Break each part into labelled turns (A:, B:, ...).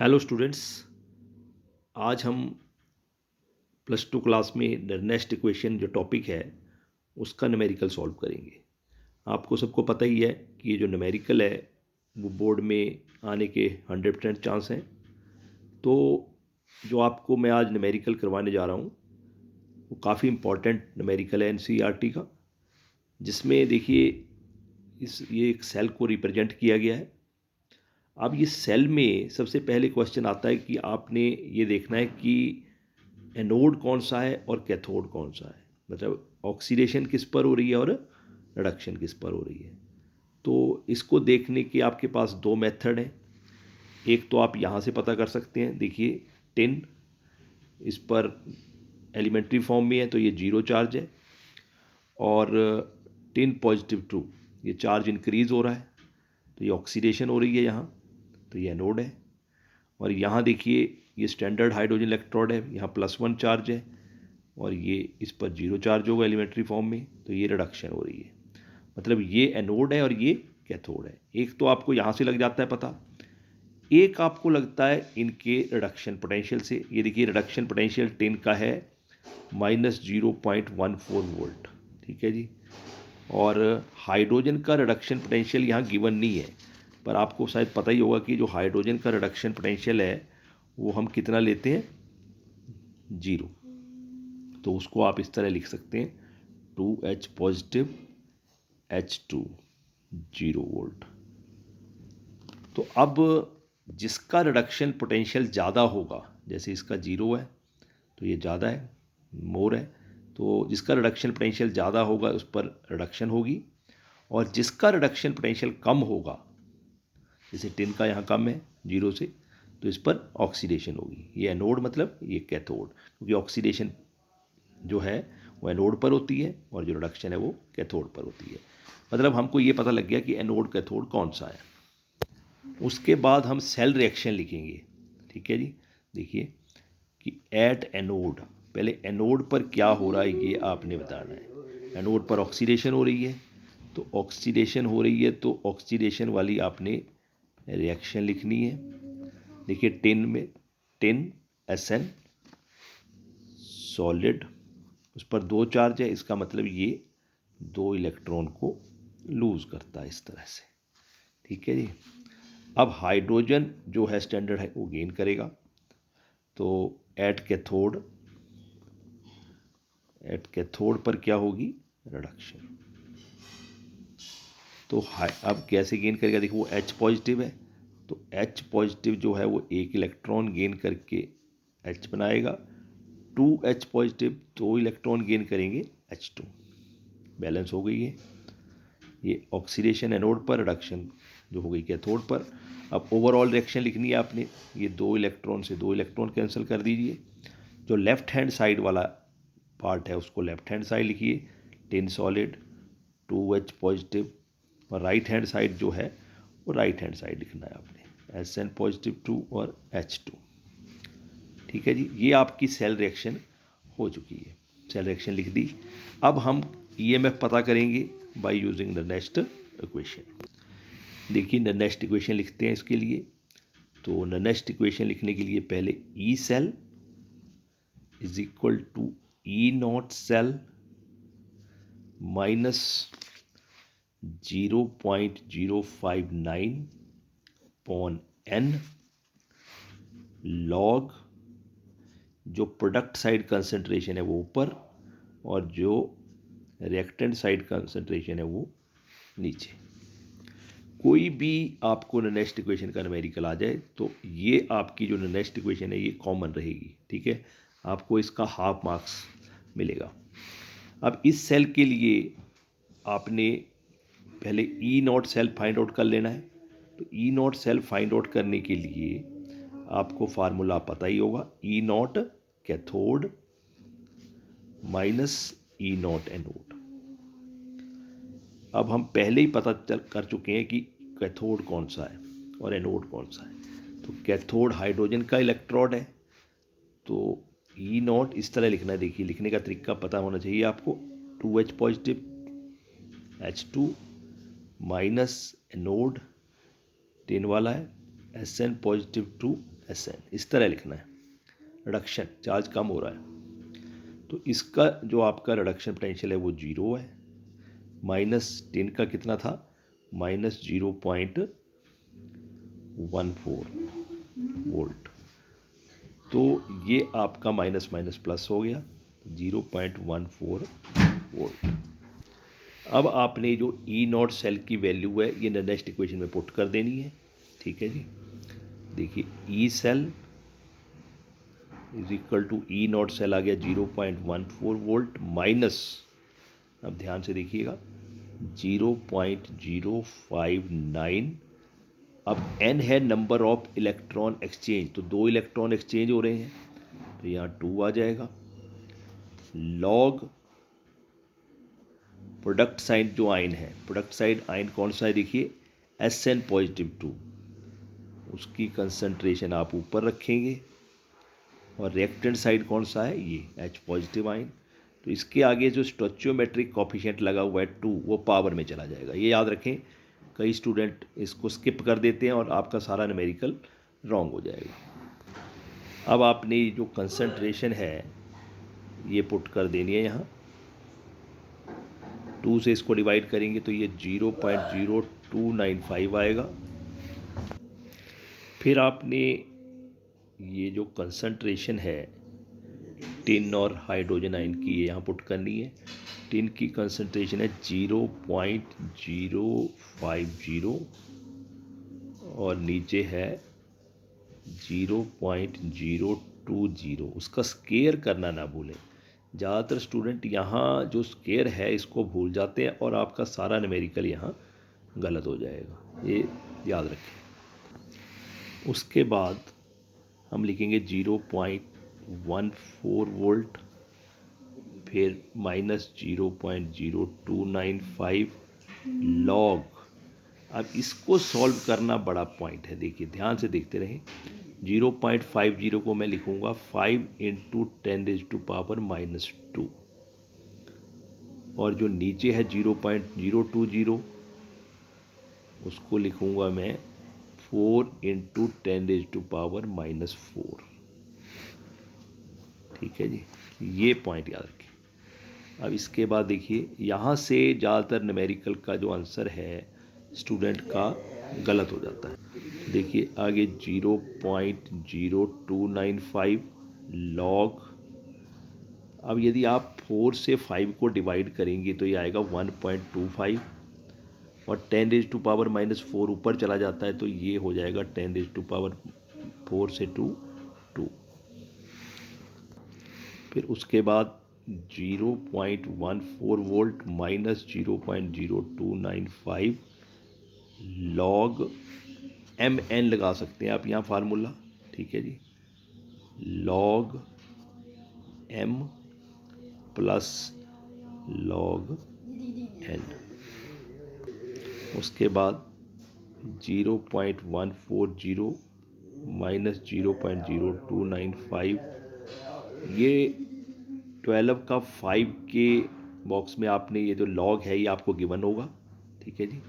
A: Hello students. आज हम +2 class में नेक्स्ट इक्वेशन जो टॉपिक है उसका न्यूमेरिकल सॉल्व करेंगे। आपको सबको पता ही है कि ये जो न्यूमेरिकल है वो बोर्ड में आने के 100% चांस हैं। तो जो आपको मैं आज न्यूमेरिकल करवाने जा रहा हूँ वो काफ़ी इम्पॉर्टेंट न्यूमेरिकल है एनसीईआरटी का, जिसमें देखिए ये एक सेल को रिप्रेजेंट किया गया है। अब ये सेल में सबसे पहले क्वेश्चन आता है कि आपने ये देखना है कि एनोड कौन सा है और कैथोड कौन सा है, मतलब ऑक्सीडेशन किस पर हो रही है और रिडक्शन किस पर हो रही है। तो इसको देखने के आपके पास दो मेथड हैं। एक तो आप यहाँ से पता कर सकते हैं, देखिए टिन इस पर एलिमेंट्री फॉर्म में है तो ये 0 चार्ज है, और टिन +2 ये चार्ज इंक्रीज हो रहा है तो ये ऑक्सीडेशन हो रही है यहाँ, तो ये एनोड है। और यहाँ देखिए ये स्टैंडर्ड हाइड्रोजन इलेक्ट्रोड है, यहाँ +1 चार्ज है और ये इस पर 0 चार्ज होगा एलिमेंट्री फॉर्म में, तो ये रिडक्शन हो रही है। मतलब ये एनोड है और ये कैथोड है। एक तो आपको यहाँ से लग जाता है पता, एक आपको लगता है इनके रिडक्शन पोटेंशियल से। ये देखिए रिडक्शन पोटेंशियल टिन का है -0.14 वोल्ट, ठीक है जी। और हाइड्रोजन का रिडक्शन पोटेंशियल यहाँ गिवन नहीं है, पर आपको शायद पता ही होगा कि जो हाइड्रोजन का रिडक्शन पोटेंशियल है वो हम कितना लेते हैं, 0। तो उसको आप इस तरह लिख सकते हैं 2H पॉजिटिव H2 0 वोल्ट। तो अब जिसका रिडक्शन पोटेंशियल ज़्यादा होगा, जैसे इसका 0 है तो ये ज़्यादा है, मोर है, तो जिसका रिडक्शन पोटेंशियल ज़्यादा होगा उस पर रिडक्शन होगी। और जिसका रिडक्शन पोटेंशियल कम होगा, जैसे टिन का यहाँ कम है 0 से, तो इस पर ऑक्सीडेशन होगी। ये एनोड मतलब ये कैथोड, क्योंकि ऑक्सीडेशन जो है वो एनोड पर होती है और जो रिडक्शन है वो कैथोड पर होती है। मतलब हमको ये पता लग गया कि एनोड कैथोड कौन सा है। उसके बाद हम सेल रिएक्शन लिखेंगे, ठीक है जी। देखिए कि एट एनोड, पहले एनोड पर क्या हो रहा है ये आपने बताना है। एनोड पर ऑक्सीडेशन हो रही है, तो ऑक्सीडेशन हो रही है तो ऑक्सीडेशन वाली आपने रिएक्शन लिखनी है। देखिए टिन में टिन SN सॉलिड, उस पर 2 चार्ज है, इसका मतलब ये 2 इलेक्ट्रॉन को लूज करता है इस तरह से, ठीक है जी। अब हाइड्रोजन जो है स्टैंडर्ड है वो गेन करेगा, तो एट कैथोड पर क्या होगी, रिडक्शन। तो अब कैसे गेन करेगा, देखो वो H पॉजिटिव है तो H पॉजिटिव जो है वो 1 इलेक्ट्रॉन गेन करके H बनाएगा। 2H पॉजिटिव 2 इलेक्ट्रॉन गेन करेंगे H2, बैलेंस हो गई है। ये ऑक्सीडेशन एनोड पर, रिडक्शन जो हो गई कैथोड पर। अब ओवरऑल रिएक्शन लिखनी है आपने, ये 2 इलेक्ट्रॉन से 2 इलेक्ट्रॉन कैंसिल कर दीजिए। जो लेफ्ट हैंड साइड वाला पार्ट है उसको लेफ्ट हैंड साइड लिखिए, टिन सॉलिड 2H पॉजिटिव, और राइट हैंड साइड जो है वो राइट हैंड साइड लिखना है आपने, SN +2 और H2, ठीक है जी। ये आपकी सेल रिएक्शन हो चुकी है, सेल रिएक्शन लिख दी। अब हम EMF पता करेंगे by using the next equation. देखिए द नेक्स्ट इक्वेशन लिखते हैं इसके लिए। तो द नेक्स्ट इक्वेशन लिखने के लिए पहले E cell is equal to E0 cell minus 0.059 upon N log, जो प्रोडक्ट साइड कंसंट्रेशन है वो ऊपर और जो रिएक्टेंट साइड कंसंट्रेशन है वो नीचे। कोई भी आपको नेक्स्ट इक्वेशन का न्यूमेरिकल आ जाए तो ये आपकी जो नेक्स्ट इक्वेशन है ये कॉमन रहेगी, ठीक है। आपको इसका हाफ मार्क्स मिलेगा। अब इस सेल के लिए आपने पहले E0 सेल फाइंड आउट कर लेना है। तो E0 सेल फाइंड आउट करने के लिए आपको फार्मूला पता ही होगा, E0 cathode minus E0 anode. अब हम पहले ही पता कर चुके हैं कि कैथोड कौन सा है और एनोड कौन सा है। तो कैथोड हाइड्रोजन का इलेक्ट्रोड है, तो E0 इस तरह लिखना है। देखिए लिखने का तरीका पता होना चाहिए आपको, 2H positive H2 minus anode tin वाला है SN +2 SN, इस तरह लिखना है। रिडक्शन, चार्ज कम हो रहा है, तो इसका जो आपका रिडक्शन पोटेंशियल है वो 0 है। -10 का कितना था, -0.14 वोल्ट, तो ये आपका माइनस माइनस प्लस हो गया, 0.14 वोल्ट। अब आपने जो E0 सेल की वैल्यू है ये नेक्स्ट इक्वेशन में पुट कर देनी है, ठीक है जी। देखिए E cell is equal to E0 cell आ गया 0.14 वोल्ट माइनस, अब ध्यान से देखिएगा, 0.059। अब n है नंबर ऑफ इलेक्ट्रॉन एक्सचेंज, तो 2 इलेक्ट्रॉन एक्सचेंज हो रहे हैं, तो यहाँ 2 आ जाएगा। लॉग प्रोडक्ट साइड जो आयन है, प्रोडक्ट साइड आयन कौन सा है, देखिए SN +2, उसकी कंसंट्रेशन आप ऊपर रखेंगे, और रिएक्टेंट साइड कौन सा है, ये H आयन, तो इसके आगे जो स्टोइचियोमेट्रिक कोफिशिएंट लगा हुआ है 2, वो पावर में चला जाएगा। ये याद रखें, कई स्टूडेंट इसको स्किप कर देते हैं और आपका सारा न्यूमेरिकल रॉन्ग हो जाएगा। अब आपने जो कंसंट्रेशन है ये पुट कर देनी है यहाँ, 2 से इसको डिवाइड करेंगे तो ये 0.0295 आएगा। फिर आपने ये जो कंसंट्रेशन है टिन और हाइड्रोजन आयन की, ये यहाँ पुट करनी है। टिन की कंसंट्रेशन है 0.050 और नीचे है 0.020, उसका स्केयर करना ना भूलें। ज़्यादातर स्टूडेंट यहाँ जो स्केयर है इसको भूल जाते हैं और आपका सारा न्यूमेरिकल यहाँ गलत हो जाएगा, ये याद रखें। उसके बाद हम लिखेंगे 0.14 वोल्ट, फिर -0.0295 लॉग। अब इसको सॉल्व करना बड़ा पॉइंट है, देखिए ध्यान से देखते रहें। 0.50 को मैं लिखूँगा 5 × 10⁻⁻², और जो नीचे है 0.020 उसको लिखूँगा मैं 4 × 10⁻⁻4। ठीक है जी, ये पॉइंट याद रखें। अब इसके बाद देखिए यहाँ से ज़्यादातर न्यूमेरिकल का जो आंसर है स्टूडेंट का गलत हो जाता है। देखिए आगे 0.0295 लॉग, अब यदि आप 4 से 5 को डिवाइड करेंगे तो ये आएगा 1.25, और 10⁻⁻4 ऊपर चला जाता है तो ये हो जाएगा 10⁻4 से 2 2। फिर उसके बाद 0.14 वोल्ट -0.0295 लॉग MN लगा सकते हैं आप यहाँ फार्मूला, ठीक है जी, log M plus log N। उसके बाद 0.140 -0.0295, ये 12 का 5 के बॉक्स में आपने ये जो लॉग है ये आपको गिवन होगा, ठीक है जी।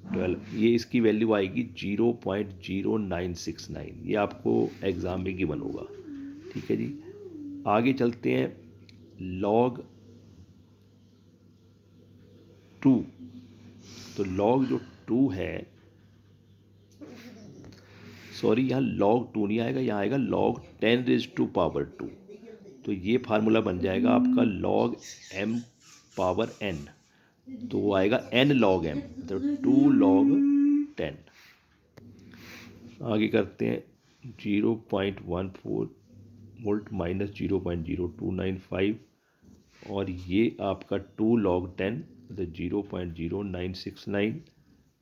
A: 12, ये इसकी वैल्यू आएगी 0.0969, ये आपको एग्ज़ाम में गिवन होगा, ठीक है जी। आगे चलते हैं, लॉग 2, तो लॉग जो 2 है, सॉरी यहाँ लॉग 2 नहीं आएगा, यहाँ आएगा log 10⁻², तो ये फार्मूला बन जाएगा आपका log M पावर n, तो वो आएगा n log M, तो 2 log 10। आगे करते हैं 0.14 वोल्ट -0.0295, और ये आपका 2 log 10, तो 0.0969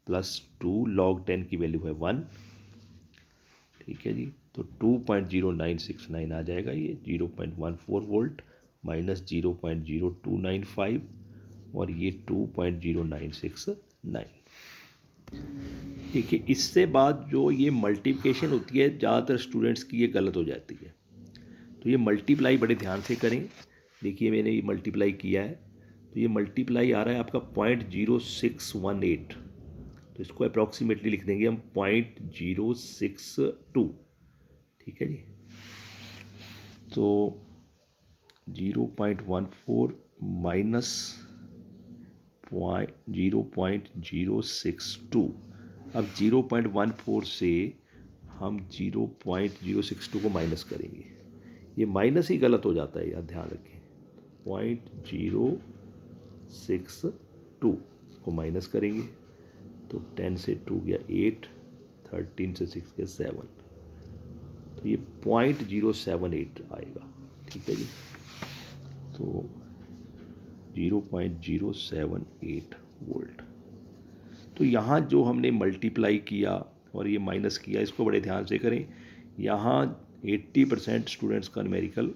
A: प्लस 2 log 10 की वैल्यू है 1, ठीक है जी, तो 2.0969 आ जाएगा ये 0.14 वोल्ट -0.0295, और ये 2.0969। देखिए इससे बाद जो ये मल्टीप्लिकेशन होती है ज़्यादातर स्टूडेंट्स की ये गलत हो जाती है, तो ये मल्टीप्लाई बड़े ध्यान से करें। देखिए मैंने ये मल्टीप्लाई किया है, तो ये मल्टीप्लाई आ रहा है आपका 0.0618, तो इसको अप्रॉक्सीमेटली लिख देंगे हम 0.062, ठीक है जी। तो 0.14 माइनस 0.062। अब 0.14 से हम 0.062 को माइनस करेंगे। ये माइनस ही गलत हो जाता है, यार ध्यान रखें। 0.062 को माइनस करेंगे तो 10 से 2 गया 8, 13 से 6 गया 7, तो ये 0.078 आएगा। ठीक है जी। तो 0.078 वोल्ट। तो यहाँ जो हमने मल्टीप्लाई किया और ये माइनस किया, इसको बड़े ध्यान से करें। यहाँ 80% स्टूडेंट्स का न्यूमेरिकल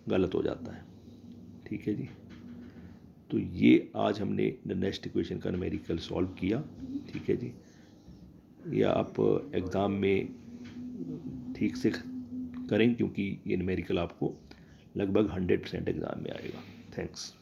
A: गलत हो जाता है। ठीक है जी। तो ये आज हमने नेक्स्ट इक्वेशन का न्यूमेरिकल सॉल्व किया। ठीक है जी। ये आप एग्ज़ाम में ठीक से करें, क्योंकि ये न्यूमेरिकल आपको लगभग 100% एग्ज़ाम में आएगा। थैंक्स।